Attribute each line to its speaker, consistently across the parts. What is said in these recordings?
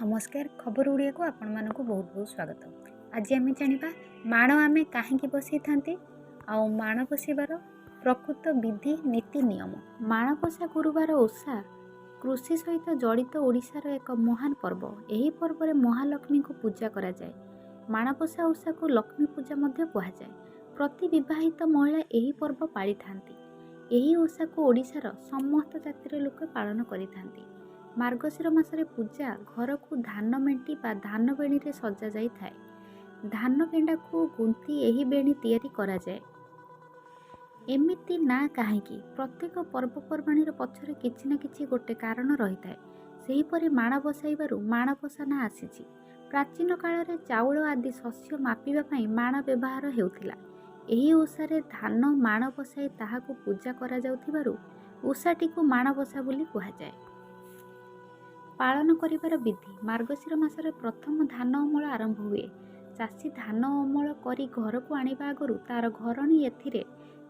Speaker 1: नमस्कार खबर ओडिया को आपण मानक बहुत बहुत स्वागत। आज आम जाना माण आम कहीं बसई था माण बसार प्रकृत विधि नीति नियम। माणबसा गुरुवार ओषा कृषि सहित जड़ित ओडिशार एक महान पर्व। यही पर्व में महालक्ष्मी को पूजा करा जाए। माणबसा ओषा को लक्ष्मी पूजा मध्य कहुए। प्रति विवाहित महिला यही पर्व पाली थांती। यही ओषा को ओडिशार समस्त जातिर लोक पालन करिथांती। मार्गशीर मासरे पूजा घर को धान मेंटी बा धान बेणी रे सजा जाई थाए। धान केंडा को गुंथी यही बेणी तैयारी करा जाए। एमिति ना कहीं प्रत्येक पर्वपर्वाणी पछरे किछि ना किछि गोटे कारण रही थाए। सेही परि माण बसाइबारु माणबसा ना आसीछि। प्राचीन काल रे चाउल आदि शस्य मापिबा पई माण व्यवहार हेउथिला। एही ओषारे धान माण बसाई ताहाको पूजा करा जाउथिबारु ओषाटी को माणबसा बोली कहा जाए। पालन करिबार विधि मार्गशीर मासरे प्रथम धान अमल आरंभ हुए। चाषी धान अमल करी घर को आनिबा आगरु तार घरणी एथिरे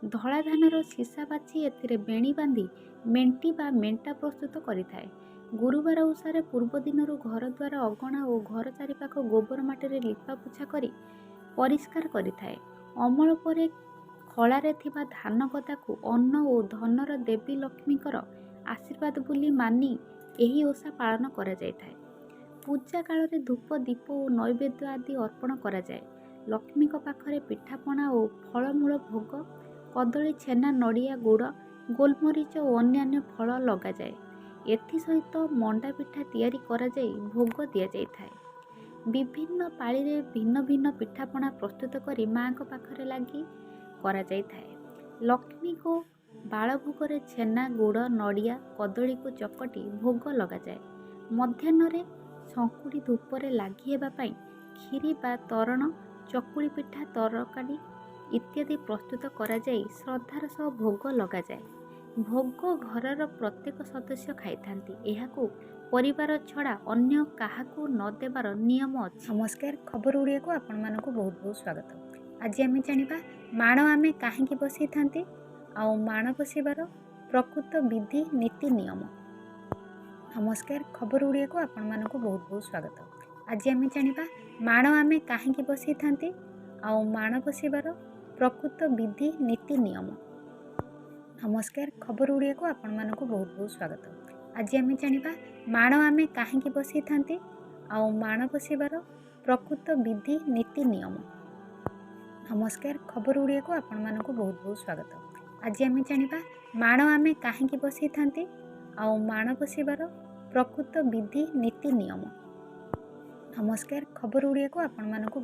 Speaker 1: धला धानर सीसा बाछि एथिरे बेणी बांधी मेंटी बा मेंटा प्रस्तुत करिथाए। गुरुवार ओषारे पूर्व दिनरु घर द्वार अगणा और घर चारिपाख गोबर माटी लिपा पोछा करी परिष्कार करिथाए। अमल परे खଳାରେ ଥିବା धान गदा को अन्न और धनर देवी लक्ष्मीकर आशीर्वाद बोली मानी यही ओषा पालन करा जाय थाए। पूजा काल रे धूप दीप और नैवेद्य आदि अर्पण करा जाय। लक्ष्मी को पाखरे पिठापଣା और फलमूल भोग कदली छेना नड़िया गुड़ गोलमरीच और अन्यान्य फल लगा जाए। एथि सहित मंडा पिठा तैयारी करा जाय भोग दिया जाय थाए। विभिन्न पाली रे भिन्न भिन्न पिठापଣା प्रस्तुत करी माँ को पाखरे लागी करा जाय थाए। लक्ष्मी को बाल भोग छेना गुड़ नड़िया कदली को चकटी भोग लगा जाए। मध्याह्न शंकुड़ी धूपरे लगी हेबापई खीरी बा तरण चकुली पिठा तरकारी इत्यादि प्रस्तुत करा जाई श्रद्धार सह भोग लगा जाए। भोग घरर प्रत्येक सदस्य खाई थांती। एहाकू परिवार छड़ा अन्य काहाकू न देबार नियम अछि। नमस्कार खबर ओडिया को आपण मानक बहुत बहुत स्वागत। आज आम जाना माण आम कहीं बसई था माण बसार प्रकृत विधि नीति नियम। नमस्कार खबर ओडिया को आपण मानक बहुत बहुत स्वागत। आज आम जाना माण आम कहीं बसई था माण बसार प्रकृत विधि नीति नियम। नमस्कार खबर ओडिया को आपण मानक बहुत बहुत स्वागत। आज आम जाना माण आम कहीं बसई था माण बसार प्रकृत विधि नीति नियम। नमस्कार खबर ओडिया को आपण मानक बहुत बहुत स्वागत। आज आम जाना माण आम कहीं बसई था माण बसार प्रकृत विधि नीति नियम। नमस्कार खबर ओडिया को आपण मानक